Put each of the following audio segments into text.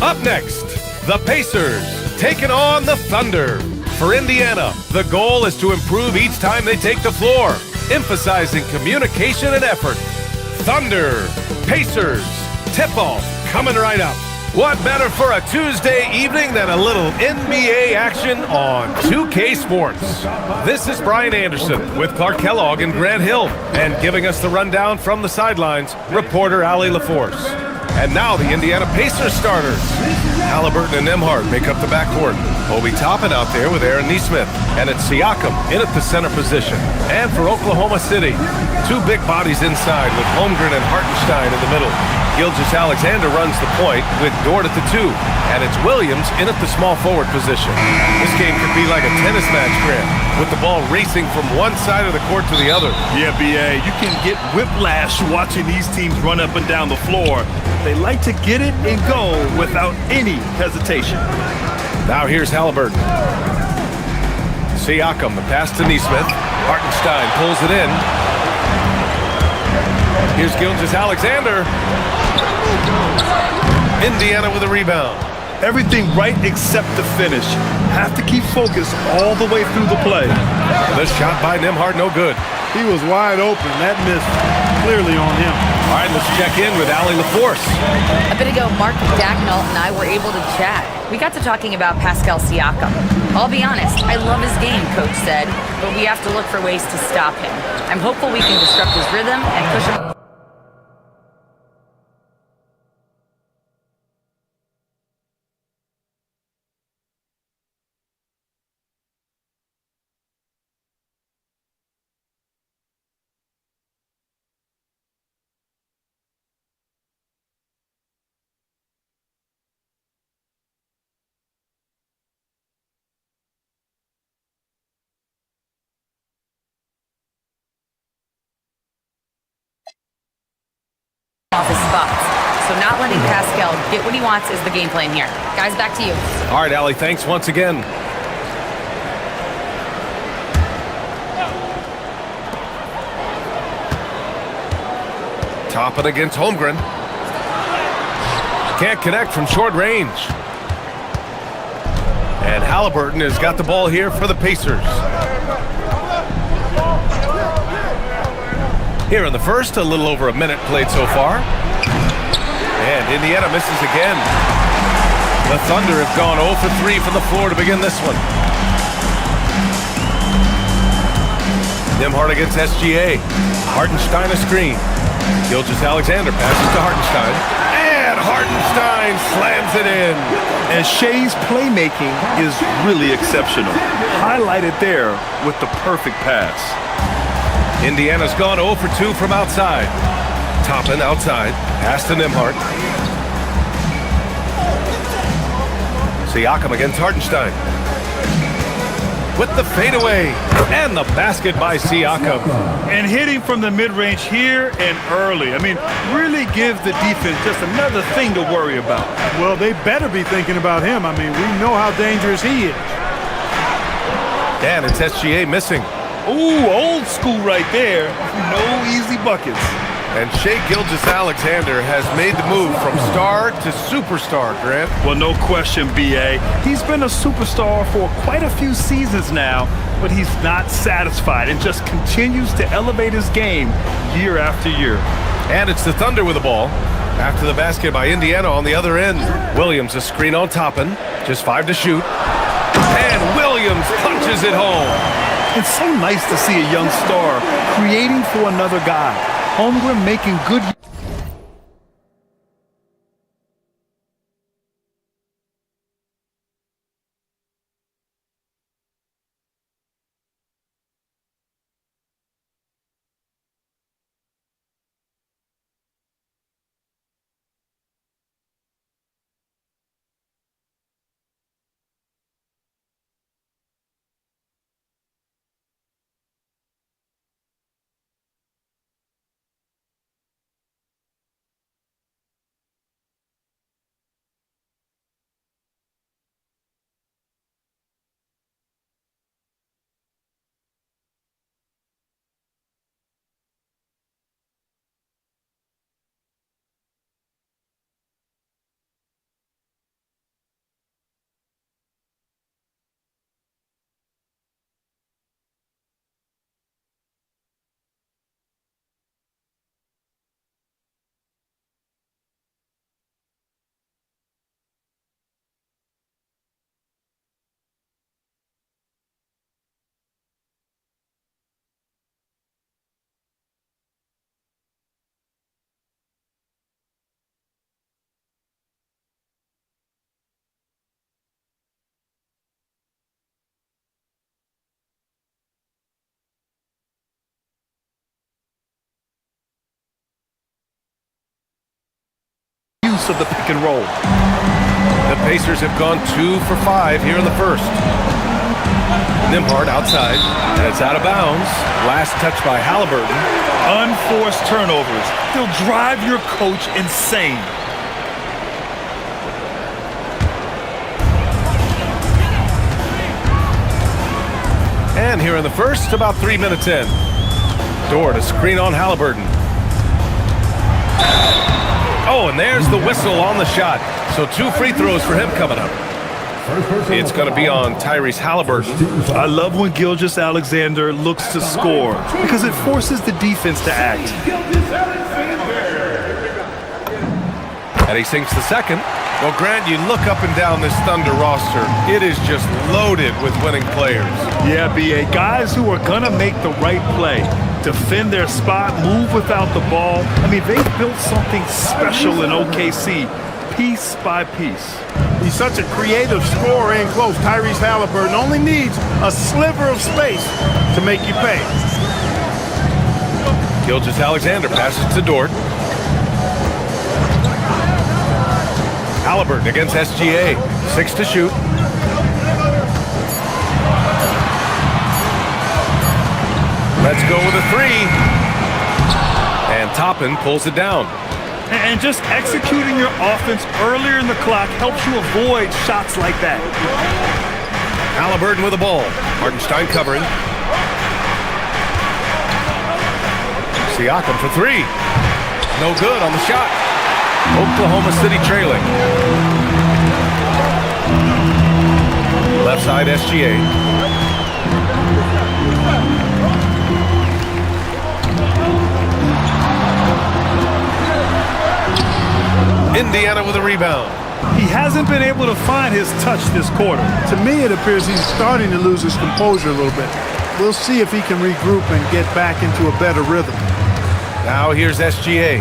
Up next, the Pacers taking on the Thunder. For Indiana, the goal is to improve each time they take the floor, emphasizing communication and effort. Thunder, Pacers, tip-off coming right up. What better for a Tuesday evening than a little NBA action on 2K Sports? This is Brian Anderson with Clark Kellogg and Grant Hill, and giving us the rundown from the sidelines, reporter Allie LaForce. And now the Indiana Pacers starters. Halliburton and Nembhard make up the backcourt. Obi Toppin out there with Aaron Nesmith. And it's Siakam in at the center position. And for Oklahoma City, two big bodies inside with Holmgren and Hartenstein in the middle. Gilgeous-Alexander runs the point with Dort at the 2. And it's Williams in at the small forward position. This game could be like a tennis match, Grant, with the ball racing from one side of the court to the other. Yeah, B.A., you can get whiplash watching these teams run up and down the floor. They like to get it and go without any hesitation. Now here's Halliburton. Siakam, the pass to Nesmith. Hartenstein pulls it in. Here's Gilgeous-Alexander. Indiana with a rebound. Everything right except the finish. Have to keep focused all the way through the play. The shot by Nembhard, no good. He was wide open. That missed clearly on him. All right, let's check in with Allie LaForce. A bit ago, Mark Dagnall and I were able to chat. We got to talking about Pascal Siakam. I'll be honest, I love his game, Coach said, but we have to look for ways to stop him. I'm hopeful we can disrupt his rhythm and push him. Off his spots. So not letting Pascal get what he wants is the game plan here. Guys, back to you. All right, Allie, thanks once again. Toppin against Holmgren. Can't connect from short range. And Halliburton has got the ball here for the Pacers. Here in the first, a little over a minute played so far. And Indiana misses again. The Thunder have gone 0 for 3 from the floor to begin this one. Nembhard against SGA. Hartenstein a screen. Gilgeous-Alexander passes to Hartenstein. And Hartenstein slams it in. And Shea's playmaking is really exceptional. Highlighted there with the perfect pass. Indiana's gone 0 for 2 from outside. Toppin outside. Pass to Nembhard. Siakam against Hartenstein. With the fadeaway. And the basket by Siakam. And hitting from the mid-range here and early. I mean, really gives the defense just another thing to worry about. Well, they better be thinking about him. I mean, we know how dangerous he is. And it's SGA missing. Ooh, old school right there. No easy buckets. And Shai Gilgeous-Alexander has made the move from star to superstar, Grant. Well, no question, B.A. He's been a superstar for quite a few seasons now, but he's not satisfied and just continues to elevate his game year after year. And it's the Thunder with the ball. After the basket by Indiana on the other end. Williams a screen on Toppin. Just 5 to shoot. And Williams punches it home. It's so nice to see a young star creating for another guy. Holmgren making good use of the pick and roll. The Pacers have gone 2 for 5 here in the first. Nembhard outside, and it's out of bounds. Last touch by Halliburton. Unforced turnovers. They'll drive your coach insane. And here in the first, about 3 minutes in. Dort to screen on Halliburton. Oh, and there's the whistle on the shot. So 2 free throws for him coming up. It's going to be on Tyrese Halliburton. I love when Gilgeous-Alexander looks to score because it forces the defense to act. And he sinks the second. Well, Grant, you look up and down this Thunder roster. It is just loaded with winning players. Yeah, B.A. Guys who are going to make the right play, defend their spot, move without the ball. I mean, they've built something special in OKC, piece by piece. He's such a creative scorer in close. Tyrese Halliburton only needs a sliver of space to make you pay. Gilgeous-Alexander passes to Dort. Halliburton against SGA. 6 to shoot. Let's go with a 3. And Toppin pulls it down. And just executing your offense earlier in the clock helps you avoid shots like that. Halliburton with the ball. Hartenstein covering. Siakam for 3. No good on the shot. Oklahoma City trailing. Left side SGA. Indiana with a rebound. He hasn't been able to find his touch this quarter. To me, it appears he's starting to lose his composure a little bit. We'll see if he can regroup and get back into a better rhythm. Now here's SGA.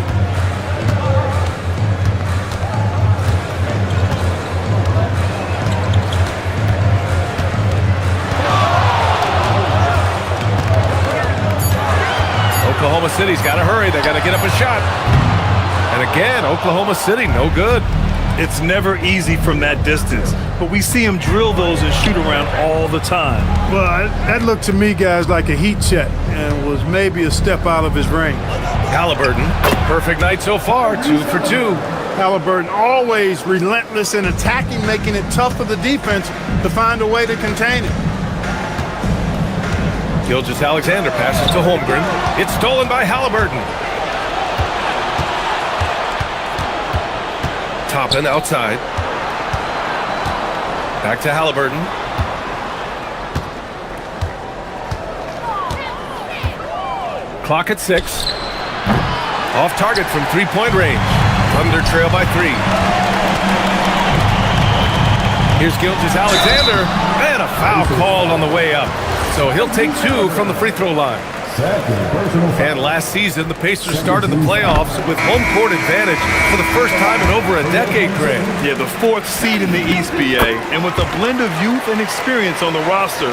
Oklahoma City's got to hurry. They got to get up a shot. And again, Oklahoma City, no good. It's never easy from that distance, but we see him drill those and shoot around all the time. Well, that looked to me, guys, like a heat check and was maybe a step out of his range. Halliburton, perfect night so far, 2 for 2. Halliburton always relentless in attacking, making it tough for the defense to find a way to contain it. Gilgeous-Alexander passes to Holmgren. It's stolen by Halliburton. Toppin outside. Back to Halliburton. Clock at 6. Off target from 3-point range. Thunder trail by 3. Here's Gilgeous-Alexander. And a foul called on the way up. So he'll take 2 from the free throw line. And last season, the Pacers started the playoffs with home court advantage for the first time in over a decade, Grant. Yeah, the 4th seed in the East, BA. And with a blend of youth and experience on the roster,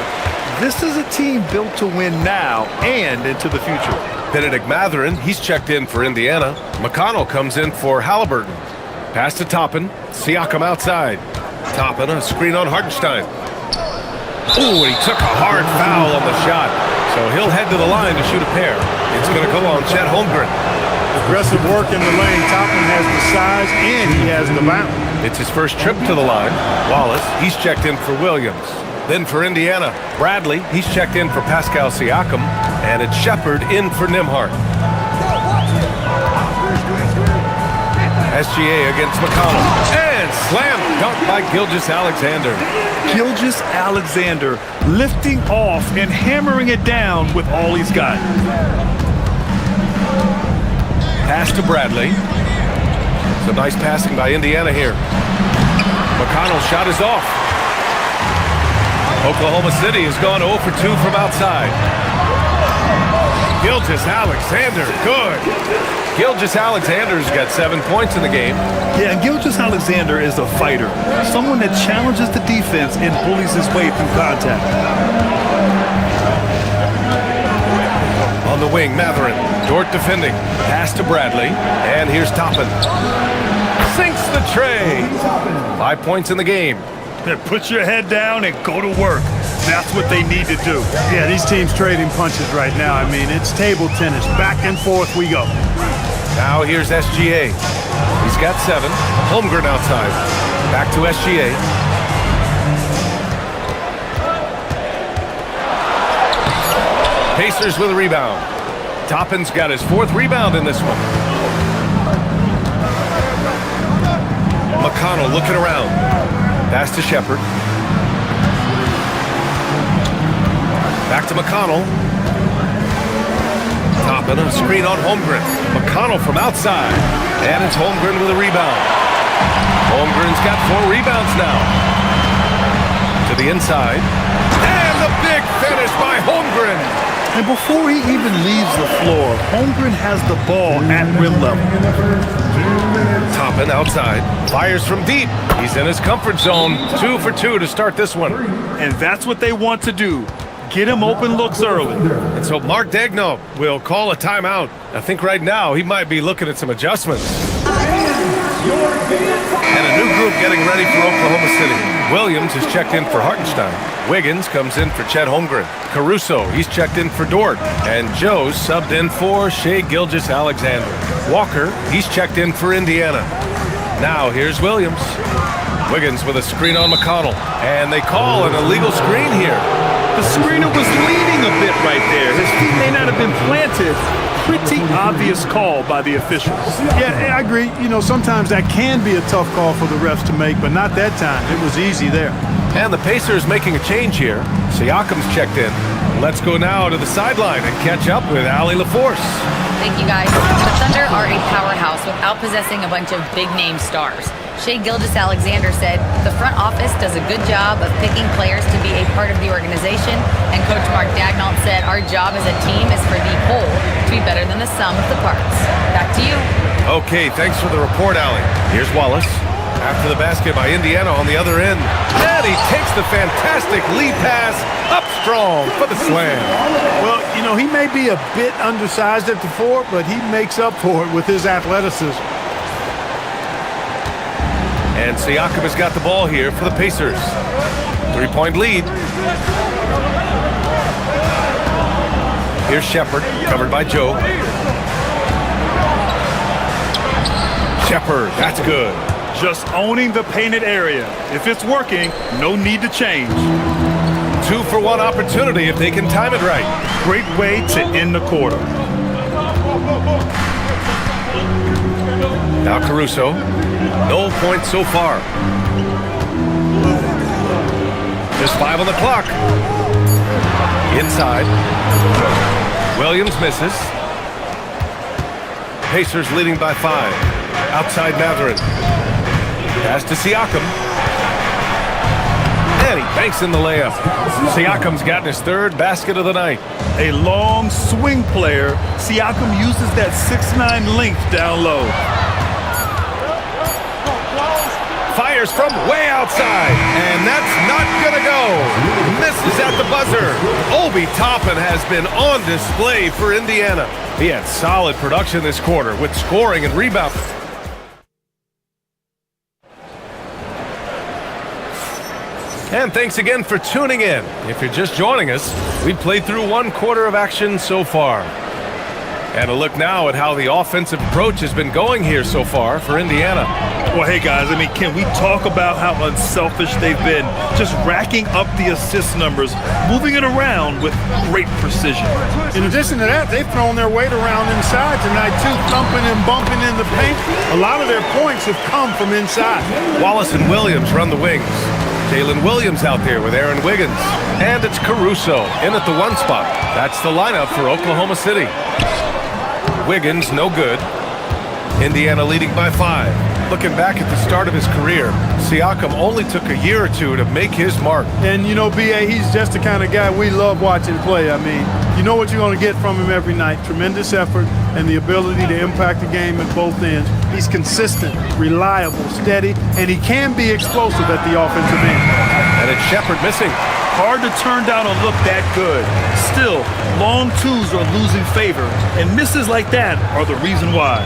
this is a team built to win now and into the future. Benedict Mathurin, he's checked in for Indiana. McConnell comes in for Halliburton. Pass to Toppin. Siakam outside. Toppin, a screen on Hartenstein. Ooh, he took a hard foul on the shot. So he'll head to the line to shoot a pair. It's going to go on Chet Holmgren. Aggressive work in the lane. Toppin has the size and he has the bounce. It's his first trip to the line. Wallace, he's checked in for Williams. Then for Indiana, Bradley, he's checked in for Pascal Siakam. And it's Shepard in for Nembhard. SGA against McConnell. And slam dunk by Gilgeous-Alexander. Gilgeous-Alexander lifting off and hammering it down with all he's got. Pass to Bradley. Some nice passing by Indiana here. McConnell's shot is off. Oklahoma City has gone 0 for 2 from outside. Gilgeous-Alexander, good. Gilgeous-Alexander's got 7 points in the game. Yeah, and Gilgeous-Alexander is a fighter. Someone that challenges the defense and bullies his way through contact. On the wing, Mathurin. Dort defending. Pass to Bradley. And here's Toppin. sinks the tray. 5 points in the game. Put your head down and go to work. That's what they need to do. Yeah, these teams trading punches right now. I mean, it's table tennis. Back and forth we go. Now here's SGA. He's got 7. Holmgren outside. Back to SGA. Pacers with a rebound. Toppin's got his 4th rebound in this one. McConnell looking around. Pass to Shepard. Back to McConnell. Toppin on a screen on Holmgren. McConnell from outside. And it's Holmgren with a rebound. Holmgren's got 4 rebounds now. To the inside. And the big finish by Holmgren. And before he even leaves the floor, Holmgren has the ball at rim level. Toppin outside. Fires from deep. He's in his comfort zone. 2 for 2 to start this one. And that's what they want to do. Get him open looks early. And so Mark Daigneault will call a timeout. I think right now he might be looking at some adjustments. And a new group getting ready for Oklahoma City. Williams is checked in for Hartenstein. Wiggins comes in for Chet Holmgren. Caruso, he's checked in for Dort. And Joe's subbed in for Shai Gilgeous-Alexander. Walker, he's checked in for Indiana. Now here's Williams. Wiggins with a screen on McConnell. And they call an illegal screen here. The screener was leaning a bit right there. His feet may not have been planted. Pretty obvious call by the officials. Yeah, I agree. You know, sometimes that can be a tough call for the refs to make, but not that time. It was easy there. And the Pacers making a change here. Siakam's checked in. Let's go now to the sideline and catch up with Allie LaForce. Thank you, guys. The Thunder are a powerhouse without possessing a bunch of big-name stars. Shai Gilgeous-Alexander said, the front office does a good job of picking players to be a part of the organization, and Coach Mark Daigneault said, our job as a team is for the whole to be better than the sum of the parts. Back to you. Okay, thanks for the report, Allie. Here's Wallace. After the basket by Indiana on the other end. And he takes the fantastic lead pass up strong for the slam. Well, you know, he may be a bit undersized at the 4, but he makes up for it with his athleticism. And Siakam has got the ball here for the Pacers. 3-point lead. Here's Shepard, covered by Joe. Shepard, that's good. Just owning the painted area. If it's working, no need to change. 2 for 1 opportunity if they can time it right. Great way to end the quarter. Now Caruso. No points so far. Just 5 on the clock. Inside. Williams misses. Pacers leading by 5. Outside Mathurin. Pass to Siakam. And he banks in the layup. Siakam's gotten his 3rd basket of the night. A long swing player. Siakam uses that 6'9" length down low. Fires from way outside. And that's not gonna go. Misses at the buzzer. Obi Toppin has been on display for Indiana. He had solid production this quarter with scoring and rebounding. And thanks again for tuning in. If you're just joining us, we've played through 1 quarter of action so far. And a look now at how the offensive approach has been going here so far for Indiana. Well, hey, guys, I mean, can we talk about how unselfish they've been? Just racking up the assist numbers, moving it around with great precision. In addition to that, they've thrown their weight around inside tonight, too, thumping and bumping in the paint. A lot of their points have come from inside. Wallace and Williams run the wings. Jalen Williams out there with Aaron Wiggins. And it's Caruso in at the 1 spot. That's the lineup for Oklahoma City. Wiggins, no good. Indiana leading by 5. Looking back at the start of his career, Siakam only took a year or 2 to make his mark. And, you know, B.A., he's just the kind of guy we love watching play. I mean, you know what you're going to get from him every night. Tremendous effort and the ability to impact the game at both ends. He's consistent, reliable, steady, and he can be explosive at the offensive end. And it's Shepard missing. Hard to turn down a look that good. Still, long 2s are losing favor, and misses like that are the reason why.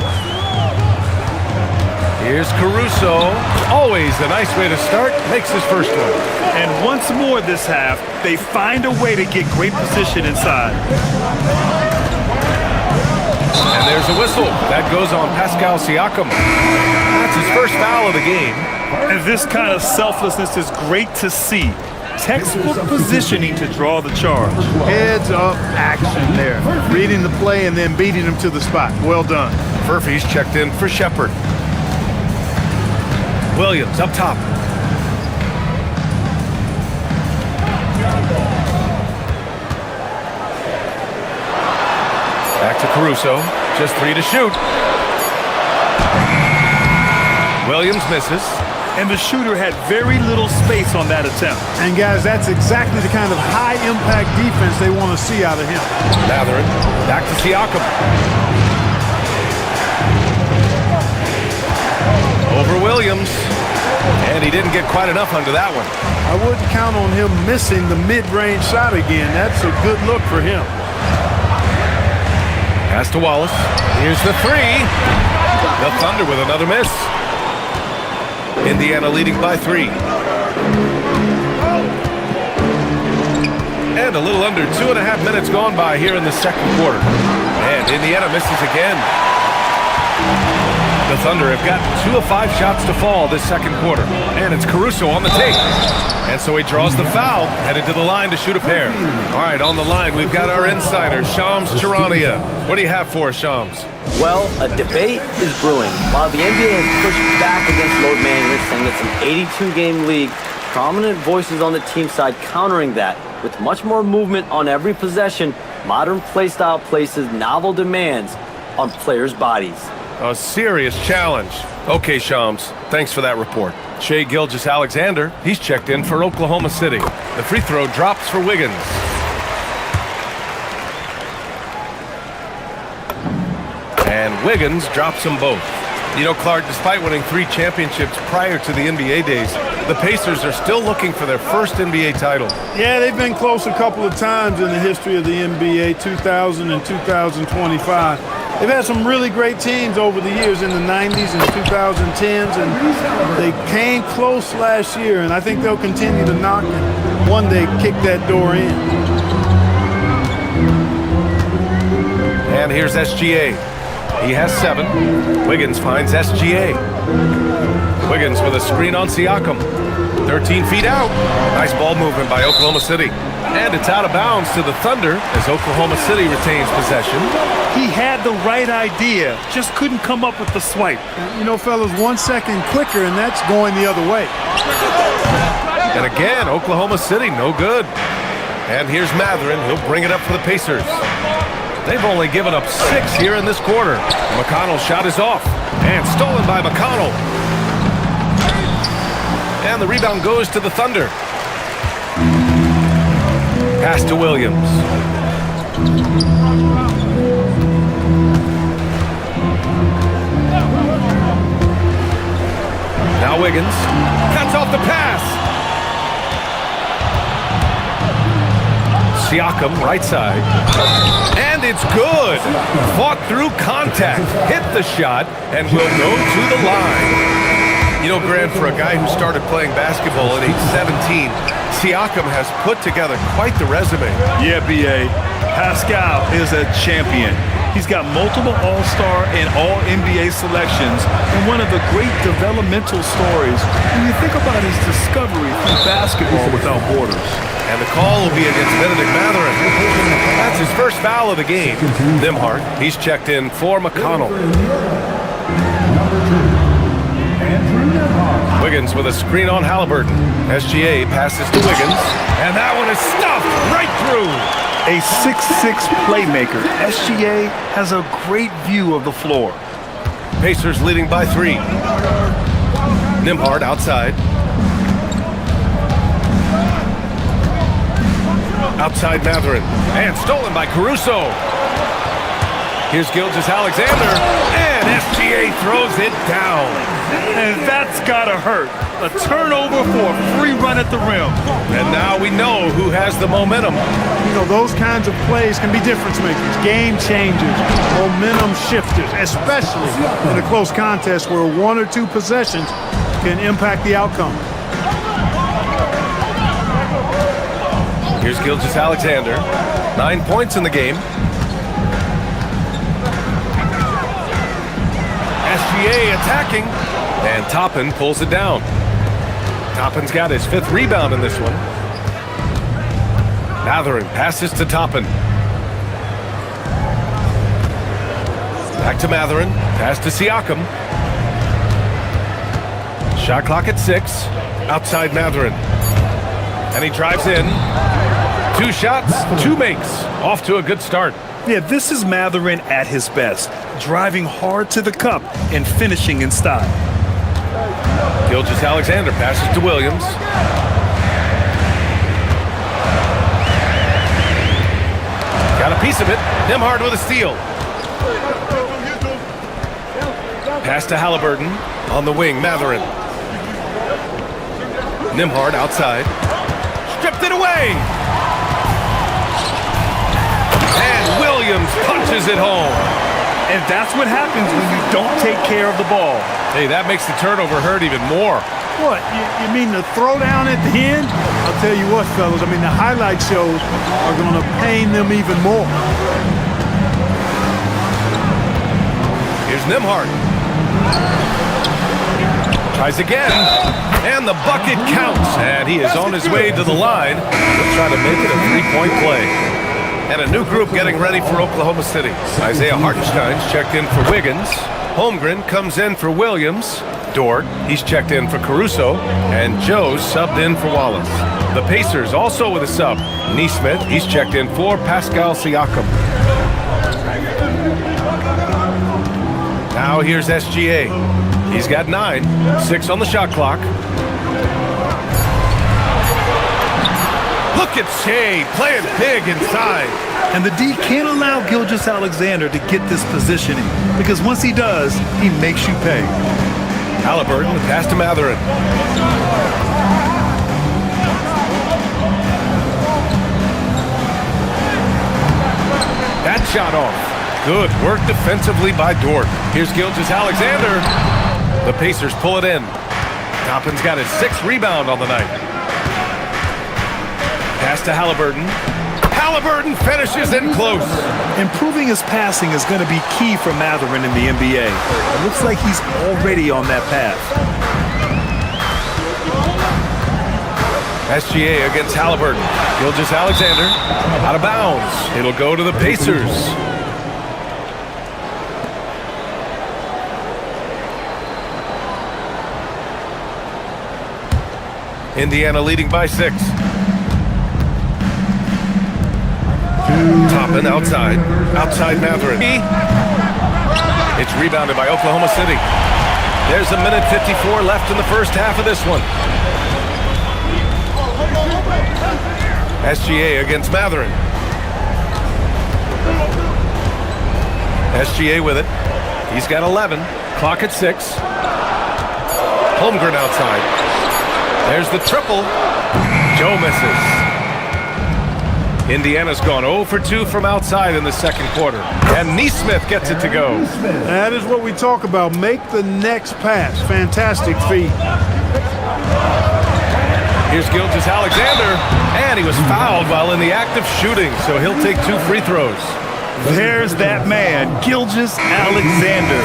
Here's Caruso. Always a nice way to start. Makes his first one. And once more this half, they find a way to get great position inside. And there's a whistle. That goes on Pascal Siakam. That's his first foul of the game. And this kind of selflessness is great to see. Textbook positioning to draw the charge. Heads up action there. Reading the play and then beating him to the spot. Well done. Furphy's checked in for Shepard. Williams up top. Back to Caruso. Just 3 to shoot. Williams misses. And the shooter had very little space on that attempt. And guys, that's exactly the kind of high-impact defense they want to see out of him. Mathurin, back to Siakam. Over Williams. And he didn't get quite enough under that one. I wouldn't count on him missing the mid-range shot again. That's a good look for him. Pass to Wallace. Here's the 3. The Thunder with another miss. Indiana leading by 3. And a little under 2.5 minutes gone by here in the second quarter. And Indiana misses again. The Thunder have got 2 of 5 shots to fall this second quarter. And it's Caruso on the take. And so he draws the foul, headed to the line to shoot a pair. All right, on the line, we've got our insider, Shams Charania. What do you have for us, Shams? Well, a debate is brewing. While the NBA has pushed back against load management, saying it's an 82-game league, prominent voices on the team side countering that. With much more movement on every possession, modern play style places novel demands on players' bodies. A serious challenge. Okay, Shams, thanks for that report. Shai Gilgeous-Alexander, he's checked in for Oklahoma City. The free throw drops for Wiggins. And Wiggins drops them both. You know, Clark, despite winning 3 championships prior to the NBA days, the Pacers are still looking for their first NBA title. Yeah, they've been close a couple of times in the history of the NBA, 2000 and 2025. They've had some really great teams over the years in the 90s and 2010s, and they came close last year, and I think they'll continue to knock and one day kick that door in. And here's SGA. He has 7. Wiggins finds SGA. Wiggins with a screen on Siakam. 13 feet out. Nice ball movement by Oklahoma City. And it's out of bounds to the Thunder as Oklahoma City retains possession. He had the right idea, just couldn't come up with the swipe. You know, fellas, 1 second quicker, and that's going the other way. And again, Oklahoma City, no good. And here's Mathurin. He'll bring it up for the Pacers. They've only given up 6 here in this quarter. McConnell's shot is off. And stolen by McConnell. And the rebound goes to the Thunder. Pass to Williams. Now Wiggins. Cuts off the pass. Siakam, right side. And it's good. Fought through contact. Hit the shot and will go to the line. You know, Grant, for a guy who started playing basketball at age 17, Siakam has put together quite the resume. Yeah, B.A. Pascal is a champion. He's got multiple All-Star and All-NBA selections, and one of the great developmental stories when you think about his discovery through basketball without borders. And the call will be against Benedict Mathurin. That's his first foul of the game. Nembhard, he's checked in for McConnell. Wiggins with a screen on Halliburton. SGA passes to Wiggins, and that one is stuffed right through. A 6'6" playmaker, SGA has a great view of the floor. Pacers leading by 3. Nembhard outside. Outside Mathurin. And stolen by Caruso. Here's Gilgeous-Alexander. And SGA throws it down. And that's gotta hurt. A turnover for a free run at the rim. And now we know who has the momentum. You know, those kinds of plays can be difference makers, game changers, momentum shifters, especially in a close contest where one or two possessions can impact the outcome. Here's Gilgeous-Alexander. 9 points in the game. SGA attacking, and Toppin pulls it down. Toppin's got his 5th rebound in this one. Mathurin passes to Toppin. Back to Mathurin. Pass to Siakam. Shot clock at 6. Outside Mathurin. And he drives in. 2 shots, 2 makes. Off to a good start. Yeah, this is Mathurin at his best. Driving hard to the cup and finishing in style. Gilgeous-Alexander passes to Williams. Got a piece of it. Nembhard with a steal. Pass to Halliburton. On the wing, Mathurin. Nembhard outside. Stripped it away. And Williams punches it home. And that's what happens when you don't take care of the ball. Hey, that makes the turnover hurt even more. What, you mean the throwdown at the end? I'll tell you what, fellas, I mean, the highlight shows are going to pain them even more. Here's Nembhard. Tries again, and the bucket counts. And he is on his way to the line. He'll try to make it a 3-point play. And a new group getting ready for Oklahoma City. Isaiah Hartenstein's checked in for Wiggins. Holmgren comes in for Williams. Dort, he's checked in for Caruso. And Joe's subbed in for Wallace. The Pacers also with a sub. Nesmith, he's checked in for Pascal Siakam. Now here's SGA. He's got 9, 6 on the shot clock. Look at Shea playing big inside. And the D can't allow Gilgeous-Alexander to get this positioning because once he does, he makes you pay. Halliburton, pass to Mathurin. That shot off. Good work defensively by Dort. Here's Gilgeous-Alexander. The Pacers pull it in. Toppin's got his 6th rebound on the night. Pass to Halliburton. Halliburton finishes in close. Improving his passing is going to be key for Mathurin in the NBA. It looks like he's already on that path. SGA against Halliburton. Gilgeous-Alexander out of bounds. It'll go to the Pacers. Indiana leading by 6. Toppin outside. Outside Mathurin. It's rebounded by Oklahoma City. There's a minute 54 left in the first half of this one. SGA against Mathurin. SGA with it. He's got 11. Clock at 6. Holmgren outside. There's the triple. Joe misses. Indiana's gone 0 for 2 from outside in the second quarter. And Nesmith gets it to go. That is what we talk about. Make the next pass. Fantastic feat. Here's Gilgeous-Alexander. And he was fouled while in the act of shooting, so he'll take 2 free throws. There's that man, Gilgeous-Alexander.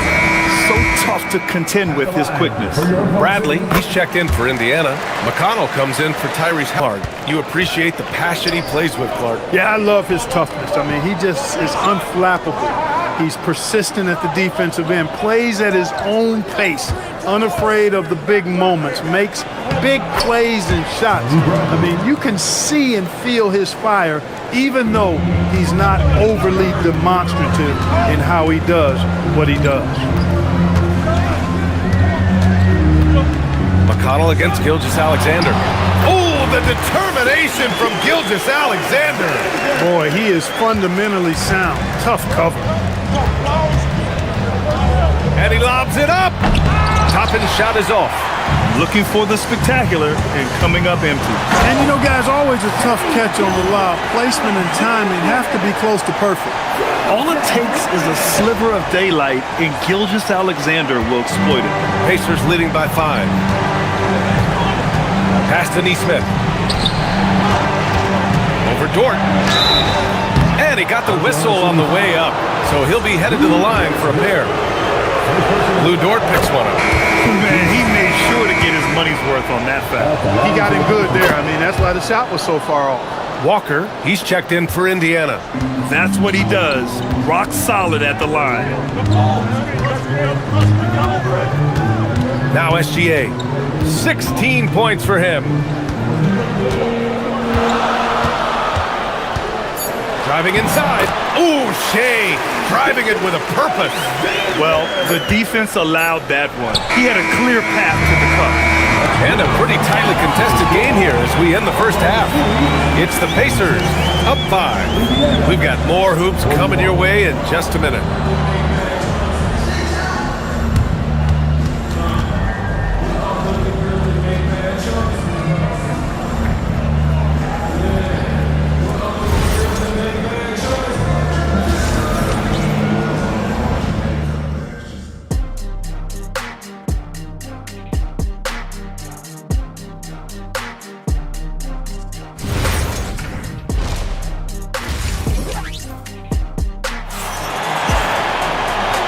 So tough to contend with his quickness. Bradley, he's checked in for Indiana. McConnell comes in for Tyrese Howard. You appreciate the passion he plays with, Clark. Yeah, I love his toughness. I mean, he just is unflappable. He's persistent at the defensive end, plays at his own pace, unafraid of the big moments, makes big plays and shots. I mean, you can see and feel his fire, even though he's not overly demonstrative in how he does what he does. McConnell against Gilgeous-Alexander. Oh, the determination from Gilgeous-Alexander. Boy, he is fundamentally sound. Tough cover. And he lobs it up. Toppin's shot is off. looking for the spectacular and coming up empty. And you know, guys, always a tough catch on the lob. Placement and timing have to be close to perfect. All it takes is a sliver of daylight, and Gilgeous-Alexander will exploit it. Pacers leading by 5. Pass to Neesmith. Over Dort. And he got the whistle on the way up, so he'll be headed to the line for a pair. Lou Dort picks one up. Man, he made sure to get his money's worth on that foul. He got him good there. I mean, that's why the shot was so far off. Walker, he's checked in for Indiana. That's what he does. Rock solid at the line. Now SGA. 16 points for him. Driving inside. Ooh, Shea driving it with a purpose. Well, the defense allowed that one. He had a clear path to the cup. And a pretty tightly contested game here as we end the first half. It's the Pacers up 5. We've got more hoops coming your way in just a minute.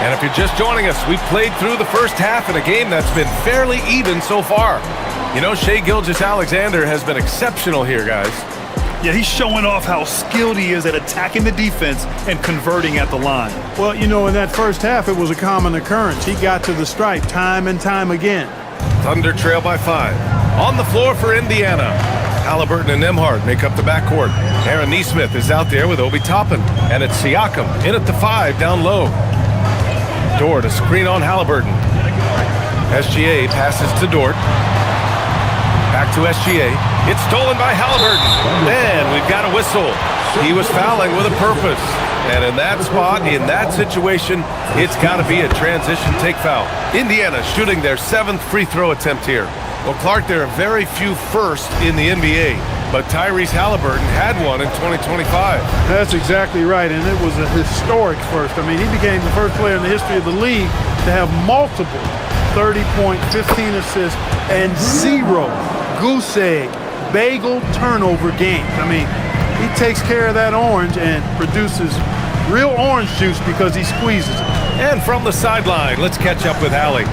And if you're just joining us, we've played through the first half in a game that's been fairly even so far. You know, Shai Gilgeous-Alexander has been exceptional here, guys. Yeah, he's showing off how skilled he is at attacking the defense and converting at the line. Well, you know, in that first half, it was a common occurrence. He got to the stripe time and time again. Thunder trail by 5. On the floor for Indiana. Halliburton and Nembhard make up the backcourt. Aaron Neesmith is out there with Obi Toppin. And it's Siakam in at the 5 down low. Dort, a screen on Halliburton. SGA passes to Dort. Back to SGA. It's stolen by Halliburton. And we've got a whistle. He was fouling with a purpose. And in that spot, in that situation, it's got to be a transition take foul. Indiana shooting their 7th free throw attempt here. Well, Clark, there are very few firsts in the NBA, but Tyrese Halliburton had one in 2025. That's exactly right, and it was a historic first. I mean, he became the first player in the history of the league to have multiple 30-point, 15 assists, and 0 goose egg, bagel turnover games. I mean, he takes care of that orange and produces real orange juice because he squeezes it. And from the sideline, let's catch up with Hallie.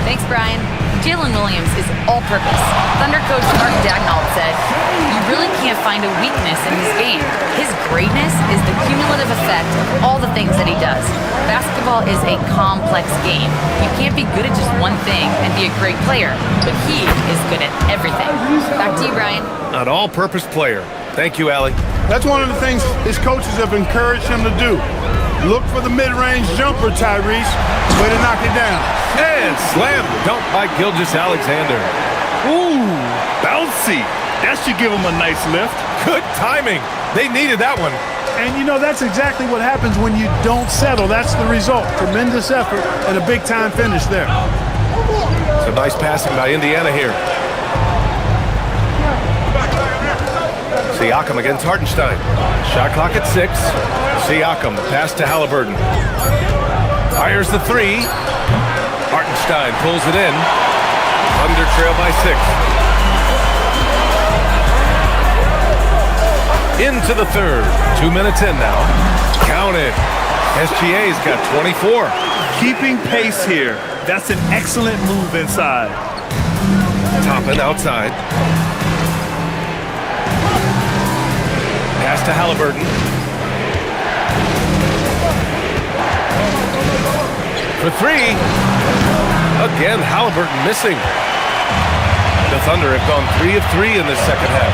Thanks, Brian. Jalen Williams is all-purpose. Thunder coach Mark Daigneault said, "You really can't find a weakness in his game. His greatness is the cumulative effect of all the things that he does. Basketball is a complex game. You can't be good at just one thing and be a great player, but he is good at everything." Back to you, Brian. An all-purpose player. Thank you, Allie. That's one of the things his coaches have encouraged him to do. Look for the mid-range jumper, Tyrese. Way to knock it down. And slam dunk by Gilgeous-Alexander. Ooh, bouncy. That should give him a nice lift. Good timing. They needed that one. And you know, that's exactly what happens when you don't settle. That's the result. Tremendous effort and a big-time finish there. Some nice passing by Indiana here. Siakam against Hartenstein. Shot clock at 6. Siakam, pass to Halliburton. Fires the 3. Hartenstein pulls it in. Thunder trail by 6. Into the third. 2 minutes in now. Count it. SGA's got 24. Keeping pace here. That's an excellent move inside. Toppin outside. Pass to Halliburton. For 3. Again, Halliburton missing. The Thunder have gone 3 of 3 in this second half.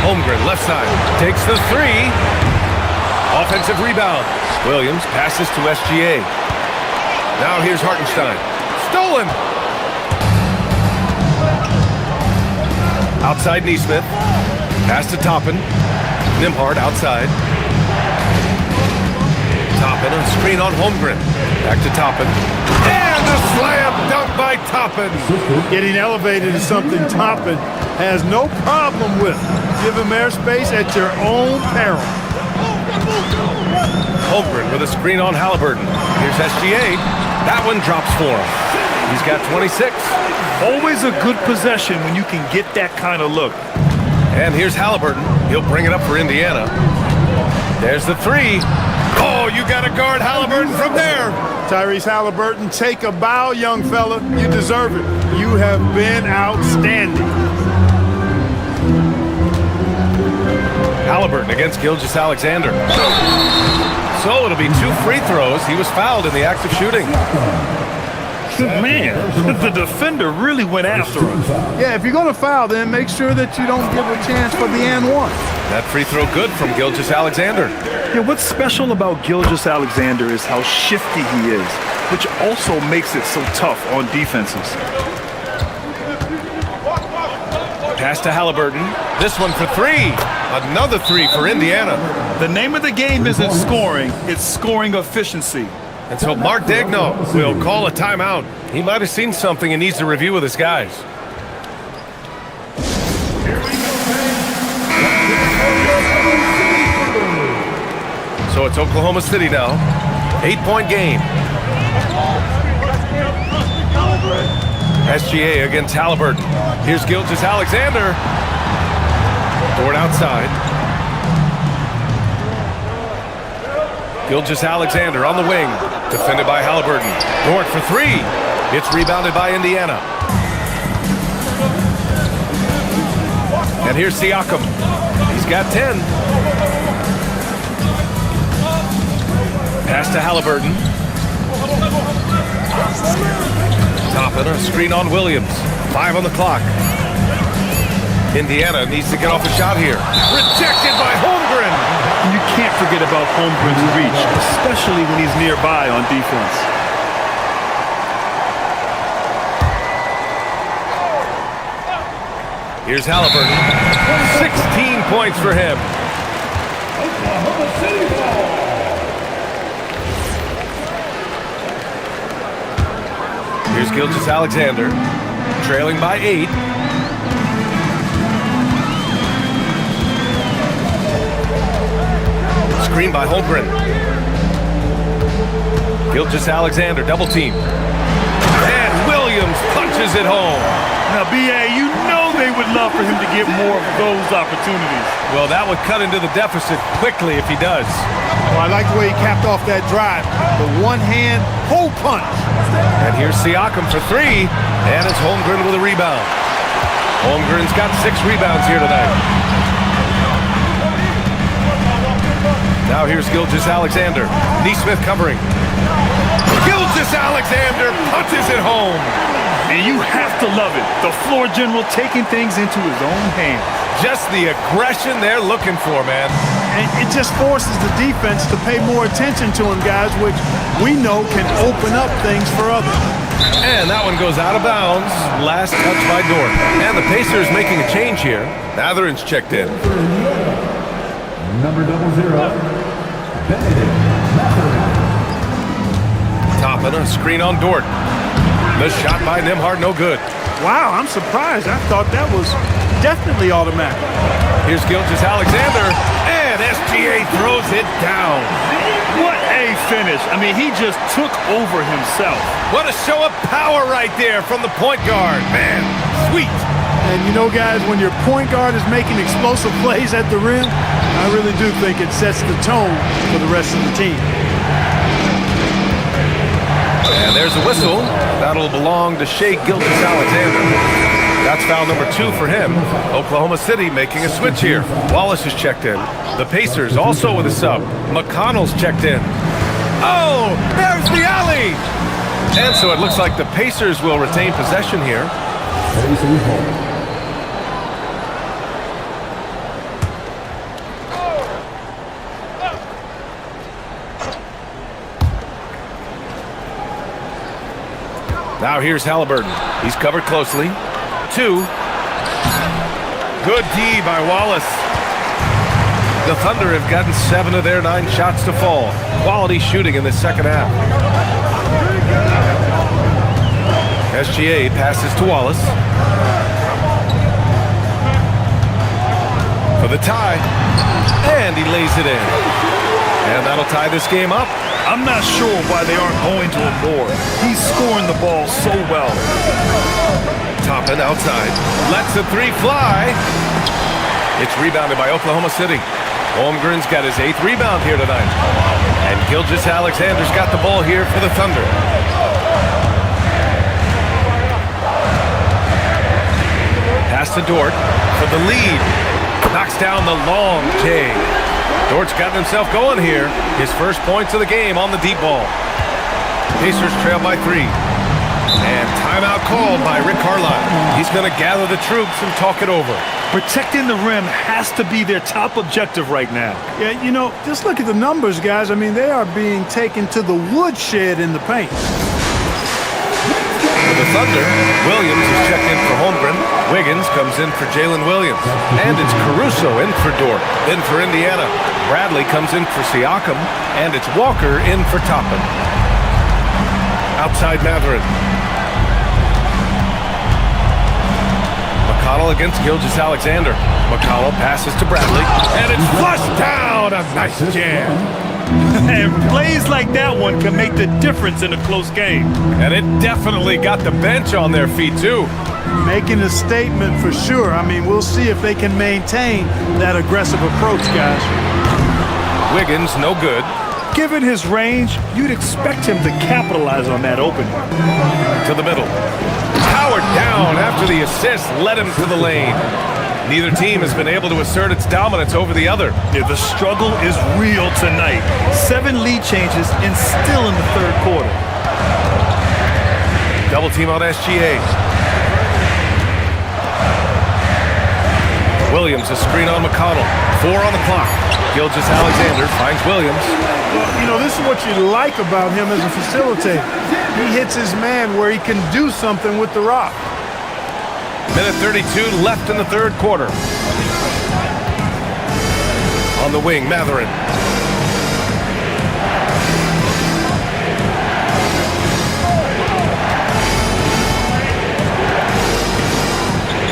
Holmgren, left side, takes the 3. Offensive rebound. Williams passes to SGA. Now here's Hartenstein. Stolen. Outside Neesmith. Pass to Toppin. Nembhard outside. Toppin, a screen on Holmgren. Back to Toppin. And a slam dunk by Toppin. Getting elevated is something Toppin has no problem with. Give him airspace at your own peril. Holmgren with a screen on Halliburton. Here's SGA. That one drops for him. He's got 26. Always a good possession when you can get that kind of look. And here's Halliburton. He'll bring it up for Indiana. There's the three. Oh, you got to guard Halliburton from there. Tyrese Halliburton, take a bow, young fella. You deserve it. You have been outstanding. Halliburton against Gilgeous-Alexander. So it'll be 2 free throws. He was fouled in the act of shooting. Man, the defender really went after him. Yeah, if you're going to foul, then make sure that you don't give a chance for the and one. That free throw good from Gilgeous-Alexander. Yeah, what's special about Gilgeous-Alexander is how shifty he is, which also makes it so tough on defenses. Pass to Halliburton. This one for 3. Another 3 for Indiana. The name of the game isn't scoring, it's scoring efficiency. And so Mark Daigneault will call a timeout. He might have seen something and needs to review with his guys. So it's Oklahoma City now. 8-point game. SGA against Halliburton. Here's Gilgeous-Alexander. Dort outside. Gilgeous-Alexander on the wing. Defended by Halliburton. Dort for 3. It's rebounded by Indiana. And here's Siakam. He's got 10. Pass to Halliburton. Toppin, a screen on Williams. 5 on the clock. Indiana needs to get off a shot here. Rejected by Holmgren. You can't forget about Holmgren's reach, especially when he's nearby on defense. Here's Halliburton. 16 points for him. Here's Gilgeous-Alexander, trailing by 8. Screen by Holmgren. Gilgeous-Alexander, double team. And Williams punches it home. Now, B.A., you know they would love for him to get more of those opportunities. Well, that would cut into the deficit quickly if he does. Well, I like the way he capped off that drive. The one-hand hole punch. And here's Siakam for 3. And it's Holmgren with a rebound. Holmgren's got 6 rebounds here tonight. Now here's Gilgeous-Alexander. Neesmith covering. Gilgeous-Alexander punches it home. And you have to love it. The floor general taking things into his own hands. Just the aggression they're looking for, man. And it just forces the defense to pay more attention to him, guys, which we know can open up things for others. And that one goes out of bounds. Last touch by Dort. And the Pacers making a change here. Mathurin's checked in. Number 00. Toppin, a screen on Dort. The shot by Nembhard, no good. Wow, I'm surprised. I thought that was definitely automatic. Here's Gilgeous-Alexander, and SGA throws it down. What a finish. I mean, he just took over himself. What a show of power right there from the point guard. Man, sweet. And you know, guys, when your point guard is making explosive plays at the rim, I really do think it sets the tone for the rest of the team. And there's a whistle. That'll belong to Shai Gilgeous-Alexander. That's foul number 2 for him. Oklahoma City making a switch here. Wallace is checked in. The Pacers also with a sub. McConnell's checked in. Oh, there's the alley! And so it looks like the Pacers will retain possession here. Now here's Halliburton. He's covered closely. 2. Good D by Wallace. The Thunder have gotten 7 of their 9 shots to fall. Quality shooting in the second half. SGA passes to Wallace. For the tie. And he lays it in. And that'll tie this game up. I'm not sure why they aren't going to him more. He's scoring the ball so well. Toppin outside. Lets the 3 fly. It's rebounded by Oklahoma City. Holmgren's got his 8th rebound here tonight. And Gilgeous-Alexander's got the ball here for the Thunder. Pass to Dort for the lead. Knocks down the long J. Dort's gotten himself going here. His first points of the game on the deep ball. Pacers trail by 3. And timeout called by Rick Carlisle. He's going to gather the troops and talk it over. Protecting the rim has to be their top objective right now. Yeah, you know, just look at the numbers, guys. I mean, they are being taken to the woodshed in the paint. For the Thunder, Williams is checked in for Holmgren. Wiggins comes in for Jalen Williams. And it's Caruso in for Dort. In for Indiana. Bradley comes in for Siakam. And it's Walker in for Toppin. Outside Matherin. McConnell against Gilgeous-Alexander. McConnell passes to Bradley. And it's flushed down. A nice jam. And plays like that one can make the difference in a close game. And it definitely got the bench on their feet, too. Making a statement for sure. I mean, we'll see if they can maintain that aggressive approach, guys. Wiggins, no good. Given his range, you'd expect him to capitalize on that opening. To the middle. Powered down after the assist led him to the lane. Neither team has been able to assert its dominance over the other. Yeah, the struggle is real tonight. 7 lead changes and still in the third quarter. Double team on SGA. Williams, a screen on McConnell. 4 on the clock. Gilgeous-Alexander finds Williams. Well, you know, this is what you like about him as a facilitator. He hits his man where he can do something with the rock. Minute 32 left in the third quarter. On the wing, Matherin.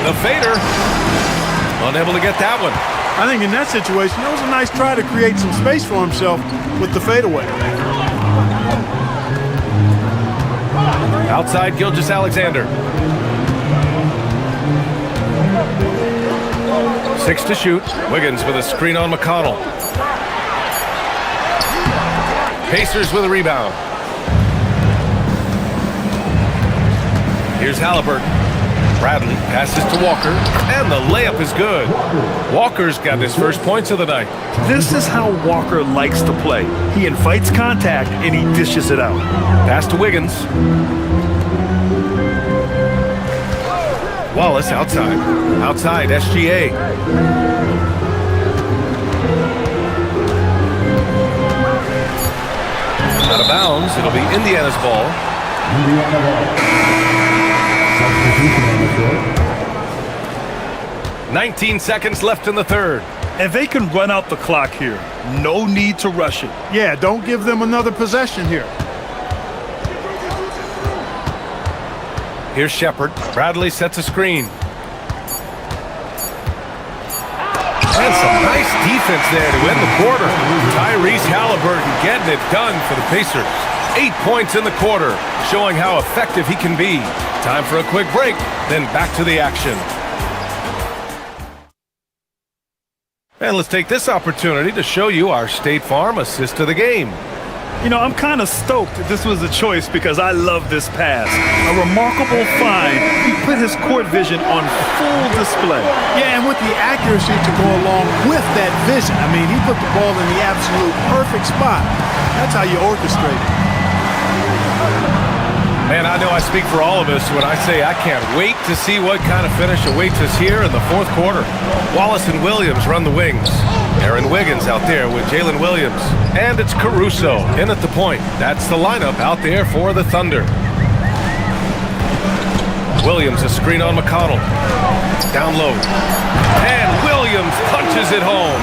The fader. Unable to get that one. I think in that situation, it was a nice try to create some space for himself with the fadeaway. Outside Gilgeous-Alexander. 6 to shoot. Wiggins with a screen on McConnell. Pacers with a rebound. Here's Halliburton. Bradley passes to Walker, and the layup is good. Walker's got his first points of the night. This is how Walker likes to play. He invites contact and he dishes it out. Pass to Wiggins. Wallace outside. Outside, SGA. Out of bounds. It'll be Indiana's ball. 19 seconds left in the third. And they can run out the clock here. No need to rush it. Yeah, don't give them another possession here. Here's Shepard. Bradley sets a screen. And some nice defense there to end the quarter. Tyrese Halliburton getting it done for the Pacers. 8 points in the quarter, showing how effective he can be. Time for a quick break, then back to the action. And let's take this opportunity to show you our State Farm assist of the game. You know, I'm kind of stoked that this was a choice because I love this pass. A remarkable find. He put his court vision on full display. Yeah, and with the accuracy to go along with that vision. I mean, he put the ball in the absolute perfect spot. That's how you orchestrate it. Man, I know I speak for all of us when I say I can't wait to see what kind of finish awaits us here in the fourth quarter. Wallace and Williams run the wings. Aaron Wiggins out there with Jalen Williams. And it's Caruso in at the point. That's the lineup out there for the Thunder. Williams, a screen on McConnell. Down low. And Williams punches it home.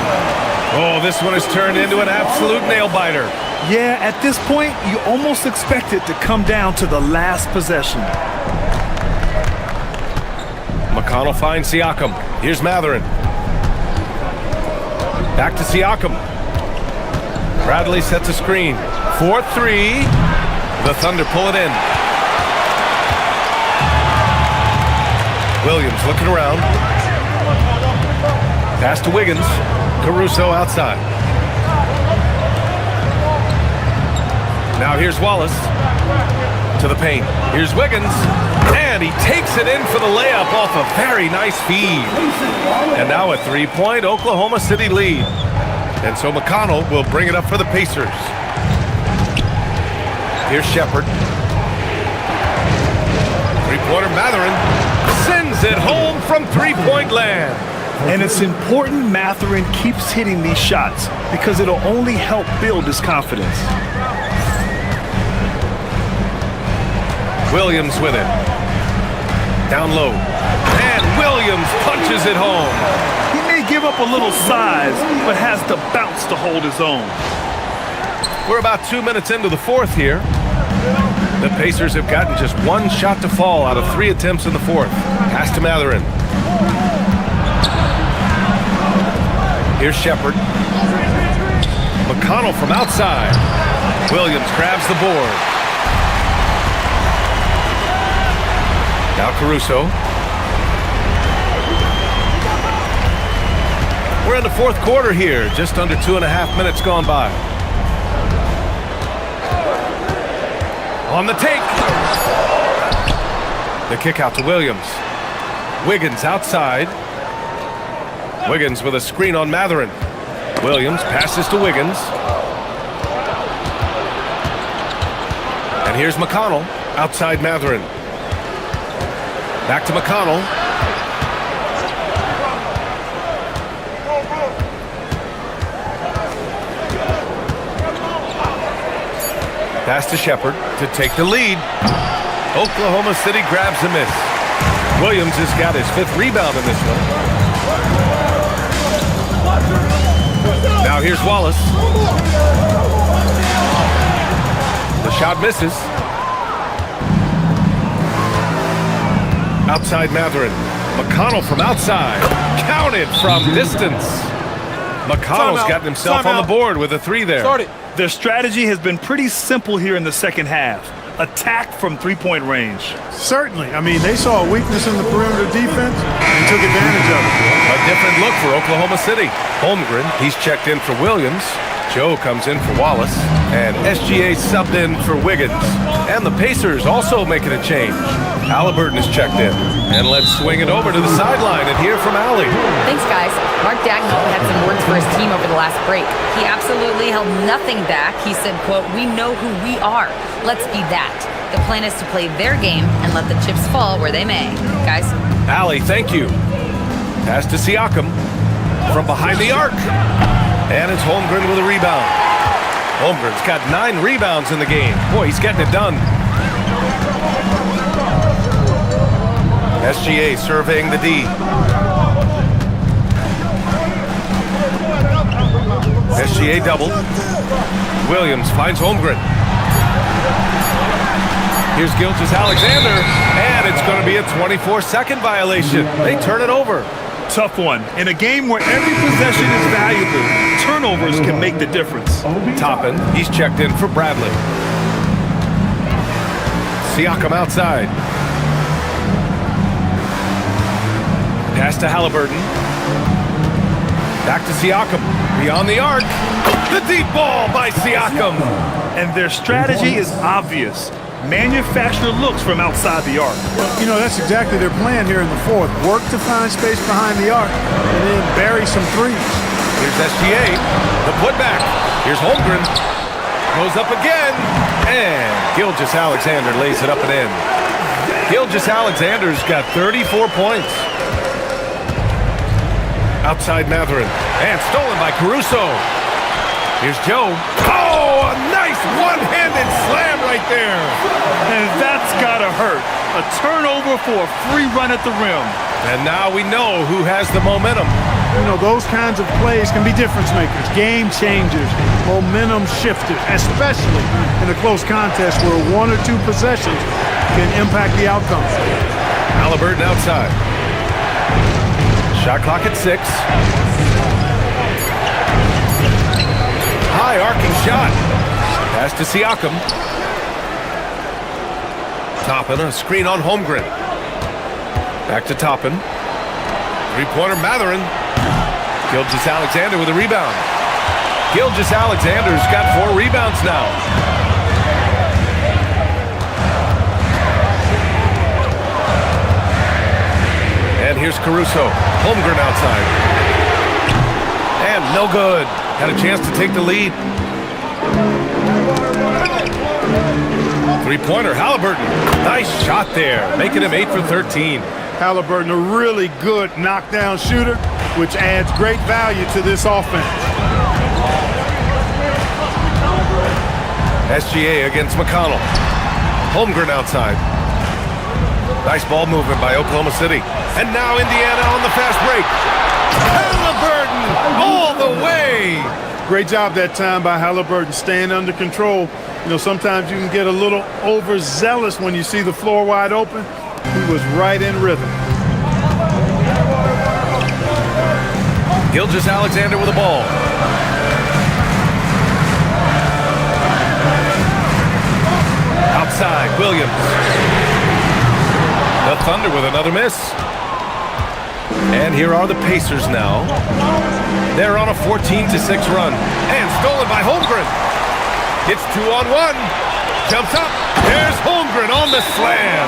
Oh, this one has turned into an absolute nail-biter. Yeah, at this point, you almost expect it to come down to the last possession. McConnell finds Siakam. Here's Matherin. Back to Siakam. Bradley sets a screen. 4-3. The Thunder pull it in. Williams looking around. Pass to Wiggins. Caruso outside. Now here's Wallace. To the paint. Here's Wiggins. And he takes it in for the layup off a very nice feed. And now a three-point Oklahoma City lead. And so McConnell will bring it up for the Pacers. Here's Shepard. Three-pointer Matherin sends it home from three-point land. And it's important Matherin keeps hitting these shots because it'll only help build his confidence. Williams with it. Down low. And Williams punches it home. He may give up a little size, but has the bounce to hold his own. We're about 2 minutes into the fourth here. The Pacers have gotten just one shot to fall out of 3 attempts in the fourth. Pass to Matherin. Here's Shepard. McConnell from outside. Williams grabs the board. Now Caruso. We're in the fourth quarter here. Just under 2.5 minutes gone by. On the take. The kick out to Williams. Wiggins outside. Wiggins with a screen on Matherin. Williams passes to Wiggins. And here's McConnell outside Matherin. Back to McConnell. Pass to Shepard to take the lead. Oklahoma City grabs a miss. Williams has got his 5th rebound in this one. Now here's Wallace. The shot misses. Outside Matherin. McConnell from outside. Counted from distance. McConnell's gotten himself on the board with a 3 there. Their strategy has been pretty simple here in the second half. Attack from three-point range. Certainly. I mean, they saw a weakness in the perimeter defense and took advantage of it. A different look for Oklahoma City. Holmgren, he's checked in for Williams. Joe comes in for Wallace. And SGA subbed in for Wiggins. And the Pacers also making a change. Halliburton is checked in. And let's swing it over to the sideline and hear from Allie. Thanks, guys. Mark Dagnall had some words for his team over the last break. He absolutely held nothing back. He said, quote, "We know who we are. Let's be that." The plan is to play their game and let the chips fall where they may. Guys? Allie, thank you. Pass to Siakam from behind the arc. And it's Holmgren with a rebound. Holmgren's got 9 rebounds in the game. Boy, he's getting it done. SGA surveying the D. SGA double. Williams finds Holmgren. Here's Gilgeous-Alexander, and it's going to be a 24-second violation. They turn it over. Tough one. In a game where every possession is valuable, turnovers can make the difference. Toppin, he's checked in for Bradley. Siakam outside. Pass to Halliburton. Back to Siakam. Beyond the arc. The deep ball by Siakam. And their strategy is obvious. Manufacture looks from outside the arc. You know, that's exactly their plan here in the fourth. Work to find space behind the arc and then bury some threes. Here's SGA. The putback. Here's Holmgren. Goes up again. And Gilgeous-Alexander lays it up and in. Gilgeous-Alexander's got 34 points. Outside Matherin. And stolen by Caruso. Here's Joe. Oh, a nice one-handed slam right there. And that's gotta hurt. A turnover for a free run at the rim. And now we know who has the momentum. You know, those kinds of plays can be difference makers, game changers, momentum shifters, especially in a close contest where one or two possessions can impact the outcome. Halliburton outside. Shot clock at 6. High arcing shot. Pass to Siakam. Toppin, a screen on Holmgren. Back to Toppin. Three-pointer Mathurin. Gilgeous-Alexander with a rebound. Gilgeous-Alexander's got 4 rebounds now. And here's Caruso. Holmgren outside. And no good. Had a chance to take the lead. Three-pointer, Halliburton. Nice shot there, making him 8 for 13. Halliburton, a really good knockdown shooter, which adds great value to this offense. SGA against McConnell. Holmgren outside. Nice ball movement by Oklahoma City. And now Indiana on the fast break. Halliburton all the way. Great job that time by Halliburton, staying under control. You know, sometimes you can get a little overzealous when you see the floor wide open. He was right in rhythm. Gilgeous-Alexander with the ball. Outside, Williams. The Thunder with another miss. And here are the Pacers now. They're on a 14-6 run. And stolen by Holmgren. It's 2-on-1. Jumps up. There's Holmgren on the slam.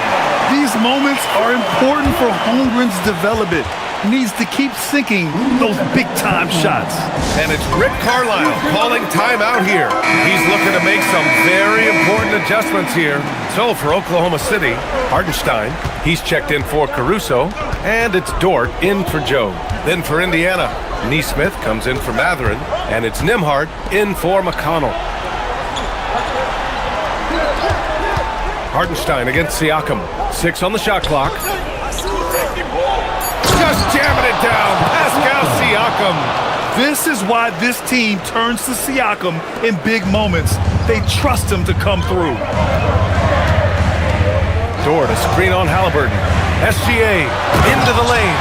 These moments are important for Holmgren's development. He needs to keep sinking those big-time shots. And it's Rick Carlisle calling timeout here. He's looking to make some very important adjustments here. So for Oklahoma City, Hartenstein, he's checked in for Caruso, and it's Dort in for Joe. Then for Indiana, Nesmith comes in for Mathurin, and it's Nembhard in for McConnell. Hartenstein against Siakam. 6 on the shot clock. Just jamming it down. Pascal Siakam. This is why this team turns to Siakam in big moments. They trust him to come through. Dort, a screen on Halliburton. SGA into the lane.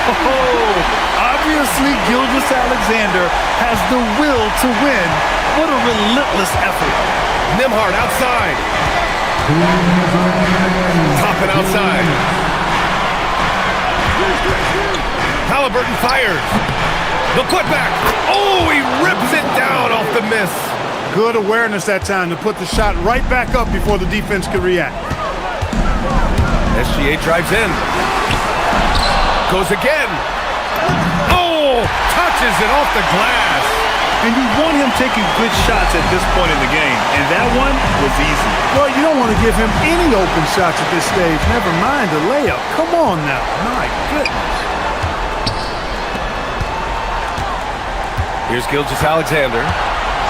Oh, obviously Gilgeous-Alexander has the will to win. What a relentless effort. Nembhard outside. Toppin outside. Halliburton fires. The putback. Oh, he rips it down off the miss. Good awareness that time to put the shot right back up before the defense could react. SGA drives in. Goes again. Oh, touches it off the glass. And you want him taking good shots at this point in the game. And that one was easy. Well, you don't want to give him any open shots at this stage. Never mind a layup. Come on now. My goodness. Here's Gilgeous-Alexander.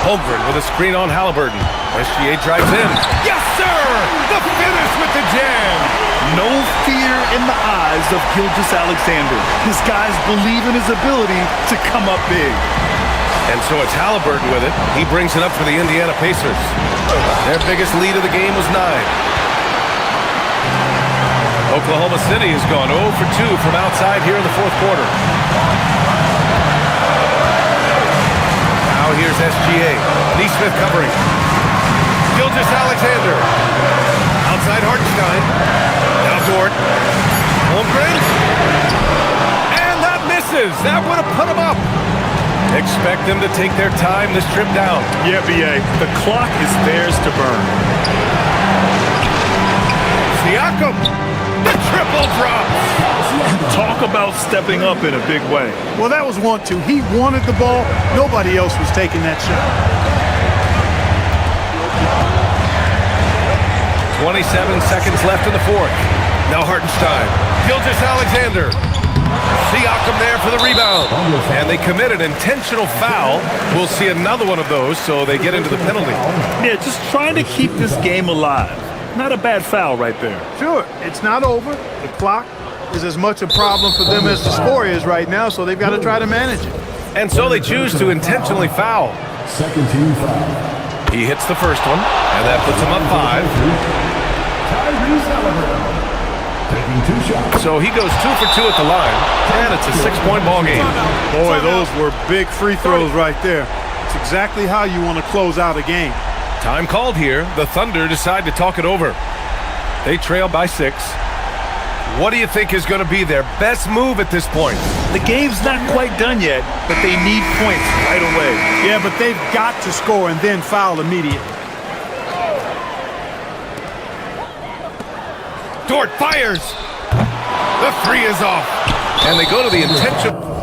Holmgren with a screen on Halliburton. SGA drives in. Yes, sir! The finish with the jam! No fear in the eyes of Gilgeous-Alexander. His guys believe in his ability to come up big. And so it's Halliburton with it. He brings it up for the Indiana Pacers. Their biggest lead of the game was 9. Oklahoma City has gone 0 for 2 from outside here in the fourth quarter. Now here's SGA. Nesmith covering. Gilgeous-Alexander. Outside Hartenstein. Now Dort. Holmgren. And that misses. That would have put him up. Expect them to take their time this trip down. Yeah, B.A. The clock is theirs to burn. Siakam. The triple drop. Talk about stepping up in a big way. Well, that was 1-2. He wanted the ball. Nobody else was taking that shot. 27 seconds left in the fourth. Now Hartenstein. Gilgeous-Alexander. Siakam there for the rebound. And they commit an intentional foul. We'll see another one of those, so they get into the penalty. Yeah, just trying to keep this game alive. Not a bad foul right there. Sure, it's not over. The clock is as much a problem for them as the score is right now, so they've got to try to manage it. And so they choose to intentionally foul. Second team foul. He hits the first one, and that puts him up 5. Taking 2 shots. So he goes 2 for 2 at the line, and it's a 6-point ball game. Boy, those were big free throws right there. It's exactly how you want to close out a game. Time called here. The Thunder decide to talk it over. They trail by 6. What do you think is going to be their best move at this point? The game's not quite done yet, but they need points right away. Yeah, but they've got to score and then foul immediately. Dort fires. The 3 is off. And they go to the intention.